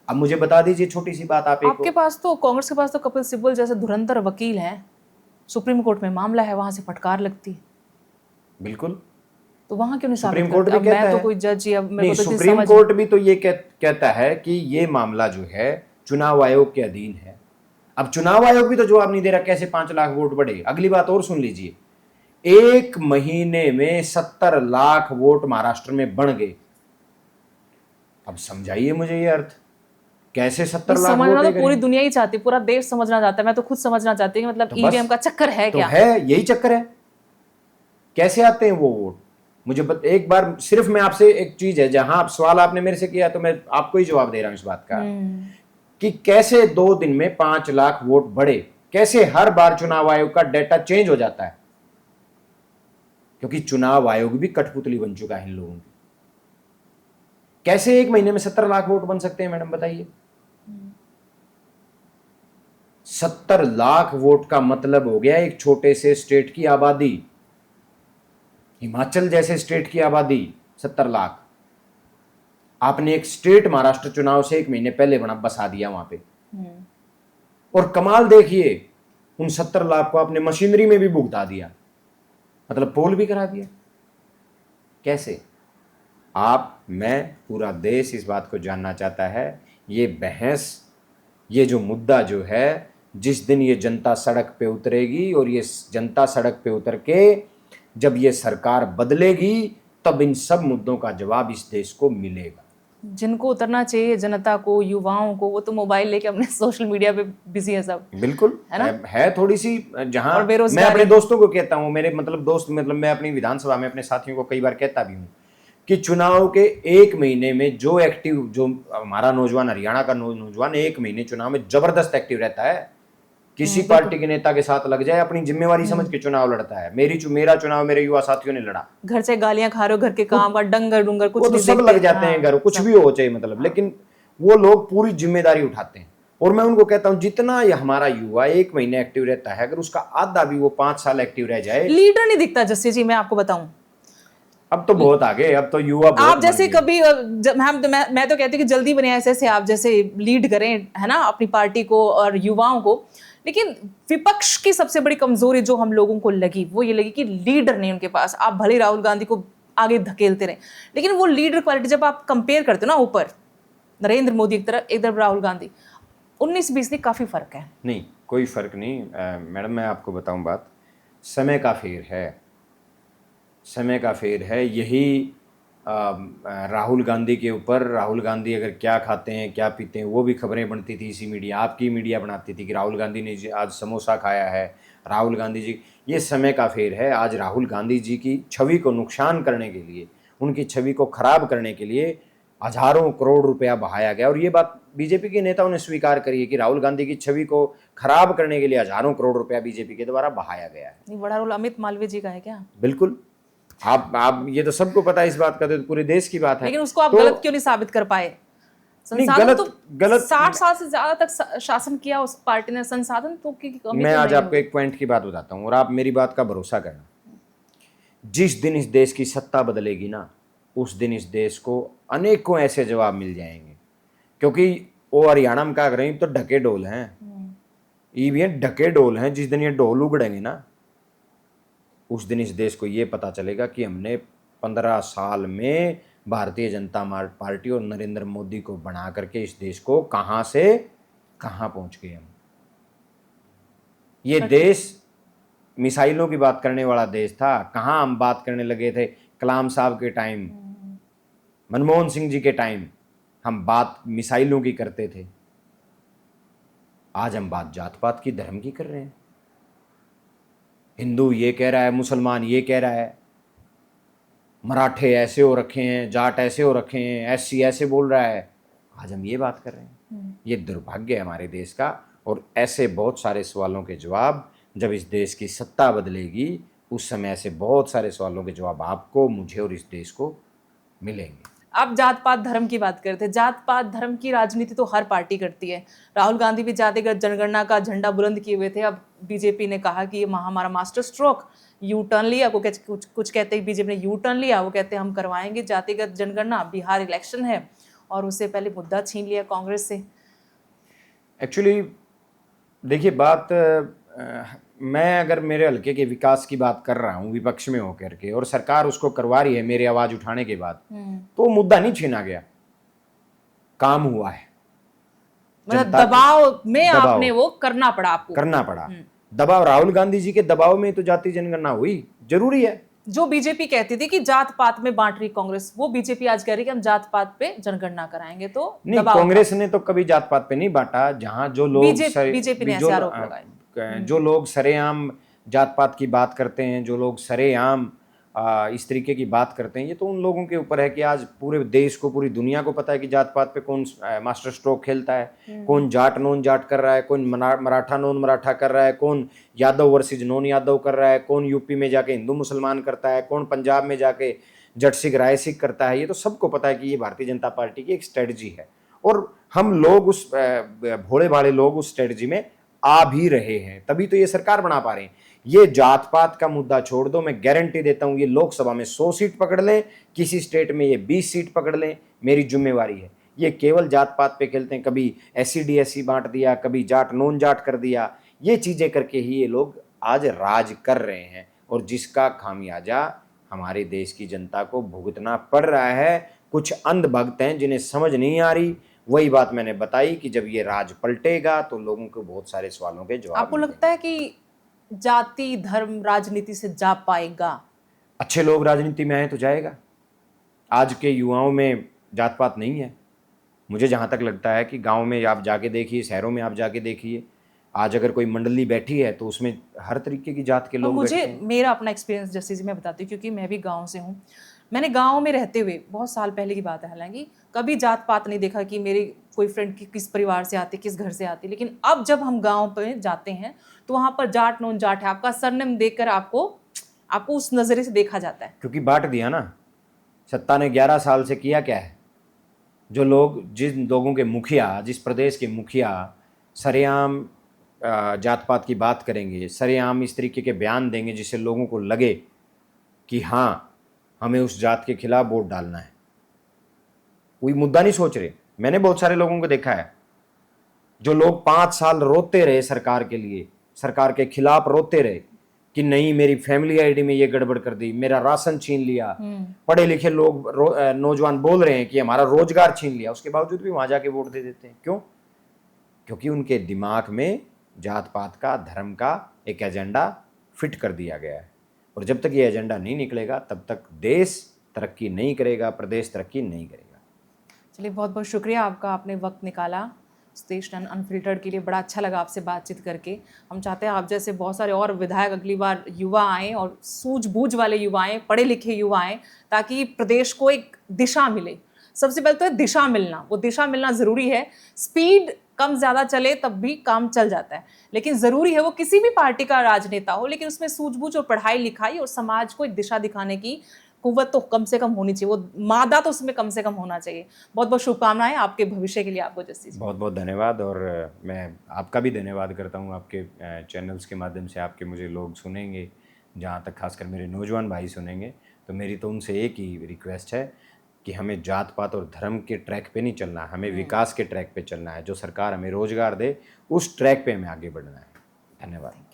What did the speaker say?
अब मुझे बता दीजिए छोटी सी बात, आप एक आपके पास तो, कांग्रेस के पास तो कपिल सिब्बल जैसे धुरंधर वकील हैं, सुप्रीम कोर्ट में मामला है, वहां से फटकार लगती है, बिल्कुल तो वहां क्यों नहीं साबित सुप्रीम कोर्ट करते? भी अब कहता मैं तो है, कोई जज या मेरे नहीं को तो इतनी सुप्रीम समझ नहीं। कोर्ट भी तो ये कहता है कि ये मामला जो है चुनाव आयोग के अधीन है। अब चुनाव आयोग भी तो जवाब नहीं दे रहा कैसे 5 लाख वोट बढ़े। अगली बात और सुन लीजिए, 1 महीने में 70 लाख वोट महाराष्ट्र में बढ़ गए। अब समझाइए मुझे ये अर्थ, कैसे ये 70 लाख समझना वोट तो ये पूरी करेंगे? दुनिया ही चाहती है, पूरा देश समझना चाहता है, मैं तो खुद समझना चाहती हूँ कि मतलब तो ईवीएम बस, का चक्कर है तो क्या? है यही चक्कर है, कैसे आते हैं वो वोट? मुझे एक बार सिर्फ मैं आपसे एक चीज है, जहां आप सवाल आपने मेरे से किया तो मैं आपको ही जवाब दे रहा हूं इस बात का, कि कैसे 2 दिन में 5 लाख वोट बढ़े, कैसे हर बार चुनाव आयोग का डेटा चेंज हो जाता है, क्योंकि चुनाव आयोग भी कठपुतली बन चुका है इन लोगों की। कैसे 1 महीने में 70 लाख वोट बन सकते हैं मैडम बताइए? 70 लाख वोट का मतलब हो गया एक छोटे से स्टेट की आबादी, हिमाचल जैसे स्टेट की आबादी 70 लाख। आपने एक स्टेट महाराष्ट्र चुनाव से 1 महीने पहले बसा दिया वहां पे, और कमाल देखिए, उन 70 लाख को आपने मशीनरी में भी भुगता दिया, मतलब पोल भी करा दिया। कैसे? आप, मैं, पूरा देश इस बात को जानना चाहता है। ये बहस, ये जो मुद्दा जो है, जिस दिन ये जनता सड़क पे उतरेगी और ये जनता सड़क पे उतर के जब ये सरकार बदलेगी, तब इन सब मुद्दों का जवाब इस देश को मिलेगा। जिनको उतरना चाहिए, जनता को, युवाओं को, वो तो मोबाइल लेके अपने सोशल मीडिया पे बिजी है सब, बिल्कुल है ना? है थोड़ी सी, जहां और मैं बेरोजगारी। अपने दोस्तों को कहता हूं, मेरे मतलब दोस्त, मतलब मैं अपनी विधानसभा में अपने साथियों को कई बार कहता भी हूं कि चुनाव के 1 महीने में जो एक्टिव, जो हमारा नौजवान, हरियाणा का नौजवान 1 महीने चुनाव में जबरदस्त एक्टिव रहता है, किसी पार्टी के नेता के साथ लग जाए, अपनी जिम्मेवारी समझ के चुनाव लड़ता है। मेरा चुनाव मेरे युवा साथियों ने लड़ा। घर से गालियां खा रहे हो, घर के काम का डंगर डुंगर कुछ वो तो नहीं सब देखते। लग जाते हैं, घर कुछ भी हो चाहे, मतलब, लेकिन वो लोग पूरी जिम्मेदारी उठाते हैं। और मैं उनको कहता हूं, जितना ये हमारा युवा 1 महीने एक्टिव रहता है, अगर उसका आधा भी वो 5 साल एक्टिव रह जाए। लीडर नहीं दिखता जस्सी जी, मैं आपको बताऊं, अब तो बहुत आगे, अब तो युवा आप बहुत मर जैसे गए। कभी मैं तो कहती हूँ कि जल्दी बने ऐसे आप जैसे लीड करें, है ना, अपनी पार्टी को और युवाओं को। लेकिन विपक्ष की सबसे बड़ी कमजोरी जो हम लोगों को लगी, वो ये लगी कि लीडर नहीं उनके पास। आप भले राहुल गांधी को आगे धकेलते रहे, लेकिन वो लीडर क्वालिटी जब आप कंपेयर करते हो ना, ऊपर नरेंद्र मोदी एक तरफ, एक तरफ राहुल गांधी, 19-20 में काफी फर्क है। नहीं, कोई फर्क नहीं मैडम, मैं आपको बताऊं बात, समय का फेर है, समय का फेर है। यही राहुल गांधी के ऊपर, राहुल गांधी अगर क्या खाते हैं क्या पीते हैं वो भी खबरें बनती थी, इसी मीडिया, आपकी मीडिया बनाती थी कि राहुल गांधी ने आज समोसा खाया है, राहुल गांधी जी। ये समय का फेर है। आज राहुल गांधी जी की छवि को नुकसान करने के लिए, उनकी छवि को खराब करने के लिए हजारों करोड़ रुपया बहाया गया। और ये बात बीजेपी के नेताओं ने स्वीकार करी है कि राहुल गांधी की छवि को खराब करने के लिए हजारों करोड़ रुपया बीजेपी के द्वारा बहाया गया है। नहीं, बड़ा रोल अमित मालवीय जी का है क्या? बिल्कुल, आप ये तो सबको पता है इस बात का, तो पूरे देश की बात है। लेकिन उसको आप तो गलत क्यों नहीं साबित कर पाए? नहीं, संसाधन तो गलत 60 साल से ज्यादा तक शासन किया उस पार्टी ने, संसाधन तो की कमी मैं तो आज नहीं आपको हुई। एक पॉइंट की बात बताता हूं और आप मेरी बात का भरोसा करना। जिस दिन इस देश की सत्ता बदलेगी ना, उस दिन इस देश को अनेकों ऐसे जवाब मिल जाएंगे, क्योंकि वो हरियाणा में क्या कर रहे हैं, तो ढके डोल हैं, ईवीएम ढके डोल हैं। जिस दिन ये डोल उगड़ेंगे ना, उस दिन इस देश को ये पता चलेगा कि हमने 15 साल में भारतीय जनता पार्टी और नरेंद्र मोदी को बना करके इस देश को कहां से कहां पहुंच गए हम। ये देश मिसाइलों की बात करने वाला देश था, कहां हम बात करने लगे थे कलाम साहब के टाइम, मनमोहन सिंह जी के टाइम हम बात मिसाइलों की करते थे। आज हम बात जात पात की, धर्म की कर रहे हैं। हिंदू ये कह रहा है, मुसलमान ये कह रहा है, मराठे ऐसे हो रखे हैं, जाट ऐसे हो रखे हैं, एससी ऐसे बोल रहा है। आज हम ये बात कर रहे हैं। ये दुर्भाग्य है हमारे देश का। और ऐसे बहुत सारे सवालों के जवाब जब इस देश की सत्ता बदलेगी, उस समय ऐसे बहुत सारे सवालों के जवाब आपको, मुझे और इस देश को मिलेंगे। आप जात पात धर्म की बात करते हैं, जात पात धर्म की राजनीति तो हर पार्टी करती है। राहुल गांधी भी जातिगत जनगणना का झंडा बुलंद किए हुए थे। अब बीजेपी ने कहा कि ये हमारा मास्टर स्ट्रोक, यू टर्न लिया, वो कुछ कहते हैं बीजेपी ने यू टर्न लिया, वो कहते हैं हम करवाएंगे जातिगत जनगणना, बिहार इलेक्शन है और उससे पहले मुद्दा छीन लिया कांग्रेस से। एक्चुअली देखिए बात मैं अगर मेरे हल्के के विकास की बात कर रहा हूँ विपक्ष में होकर के और सरकार उसको करवा रही है मेरी आवाज उठाने के बाद, तो मुद्दा नहीं छीना गया, काम हुआ है। मतलब जनता के दबाव में दबाव आपने वो करना पड़ा आपको। करना पड़ा। दबाव राहुल गांधी जी के दबाव में तो जाति जनगणना हुई, जरूरी है। जो बीजेपी कहती थी कि जात पात में बांट रही कांग्रेस, वो बीजेपी आज कह रही है कि हम जात पात पे जनगणना कराएंगे, तो नहीं, दबाव कांग्रेस ने तो कभी जात पात पे नहीं बांटा। जहां जो लोग बीजेपी ने ऐसे आरोप लगाए। जो लोग सरेआम जात पात की बात करते हैं, जो लोग सरेआम इस तरीके की बात करते हैं, ये तो उन लोगों के ऊपर है कि आज पूरे देश को, पूरी दुनिया को पता है कि जात पात पे कौन मास्टर स्ट्रोक खेलता है, कौन जाट नॉन जाट कर रहा है, कौन मराठा नॉन मराठा कर रहा है, कौन यादव वर्सेज नॉन यादव कर रहा है, कौन यूपी में जाके हिंदू मुसलमान करता है, कौन पंजाब में जाके जट सिख राय सिख करता है। ये तो सबको पता है कि ये भारतीय जनता पार्टी की एक स्ट्रेटजी है और हम लोग उस भोले भाले लोग उस स्ट्रेटजी में आ भी रहे हैं, तभी तो ये सरकार बना पा रहे हैं। ये जात पात का मुद्दा छोड़ दो, मैं गारंटी देता हूं ये लोकसभा में 100 सीट पकड़ लें, किसी स्टेट में ये 20 सीट पकड़ लें, मेरी जिम्मेवारी है। ये केवल जात पात पे खेलते हैं, कभी SC/DSC बांट दिया, कभी जाट नॉन जाट कर दिया, ये चीजें करके ही ये लोग आज राज कर रहे हैं और जिसका खामियाजा हमारे देश की जनता को भुगतना पड़ रहा है। कुछ अंध भक्त हैं जिन्हें समझ नहीं आ रही। वही बात मैंने बताई कि जब ये राज पलटेगा तो लोगों को बहुत सारे सवालों के जवाब आपको लगता है कि जाति धर्म राजनीति से जा पाएगा? अच्छे लोग राजनीति में आए तो जाएगा। आज के युवाओं में जात पात नहीं है। मुझे जहाँ तक लगता है कि गांव में आप जाके देखिए, शहरों में आप जाके देखिए, आज अगर कोई मंडली बैठी है तो उसमें हर तरीके की जात के लोग बैठते हैं। मेरा अपना एक्सपीरियंस जैसे मैं बताती हूँ, क्योंकि मैं भी गांव से हूँ। मैंने गांव में रहते हुए, बहुत साल पहले की बात है हालांकि, कभी जात पात नहीं देखा कि मेरी कोई फ्रेंड किस परिवार से आती, किस घर से आती। लेकिन अब जब हम गांव पे जाते हैं तो वहां पर जाट नॉन जाट है, आपका सरनेम देखकर आपको उस नजरिए से देखा जाता है। क्योंकि बांट दिया ना, सत्ता ने 11 साल से किया क्या है? जो लोग, जिन लोगों के मुखिया, जिस प्रदेश के मुखिया सरेआम जात पात की बात करेंगे, सरेआम इस तरीके के बयान देंगे जिससे लोगों को लगे कि हाँ हमें उस जात के खिलाफ वोट डालना है, कोई मुद्दा नहीं सोच रहे। मैंने बहुत सारे लोगों को देखा है जो लोग 5 साल रोते रहे सरकार के लिए, सरकार के खिलाफ रोते रहे कि नहीं मेरी फैमिली आईडी में ये गड़बड़ कर दी, मेरा राशन छीन लिया। पढ़े लिखे लोग नौजवान बोल रहे हैं कि हमारा रोजगार छीन लिया, उसके बावजूद भी वहां जाके वोट दे देते हैं। क्यों? क्योंकि उनके दिमाग में जात पात का, धर्म का एक एजेंडा फिट कर दिया गया है और जब तक ये एजेंडा नहीं निकलेगा तब तक देश तरक्की नहीं करेगा, प्रदेश तरक्की नहीं करेगा। चलिए, बहुत बहुत शुक्रिया आपका, आपने वक्त निकाला स्टेशन अनफिल्टर्ड के लिए। बड़ा अच्छा लगा आपसे बातचीत करके। हम चाहते हैं आप जैसे बहुत सारे और विधायक अगली बार युवा आएँ और सूझबूझ वाले युवा आएँ, पढ़े लिखे युवा आएँ, ताकि प्रदेश को एक दिशा मिले। सबसे पहले तो है दिशा मिलना, वो दिशा मिलना ज़रूरी है। स्पीड कम ज़्यादा चले तब भी काम चल जाता है, लेकिन ज़रूरी है वो किसी भी पार्टी का राजनेता हो, लेकिन उसमें सूझबूझ और पढ़ाई लिखाई और समाज को एक दिशा दिखाने की कुव्वत तो कम से कम होनी चाहिए, वो मादा तो उसमें कम से कम होना चाहिए। बहुत बहुत शुभकामनाएं आपके भविष्य के लिए आपको जस्सी जी। बहुत बहुत धन्यवाद और मैं आपका भी धन्यवाद करता हूँ। आपके चैनल्स के माध्यम से आपके मुझे लोग सुनेंगे, जहाँ तक खासकर मेरे नौजवान भाई सुनेंगे, तो मेरी तो उनसे एक ही रिक्वेस्ट है कि हमें जात पात और धर्म के ट्रैक पे नहीं चलना है, हमें विकास के ट्रैक पे चलना है। जो सरकार हमें रोजगार दे उस ट्रैक पे हमें आगे बढ़ना है। धन्यवाद।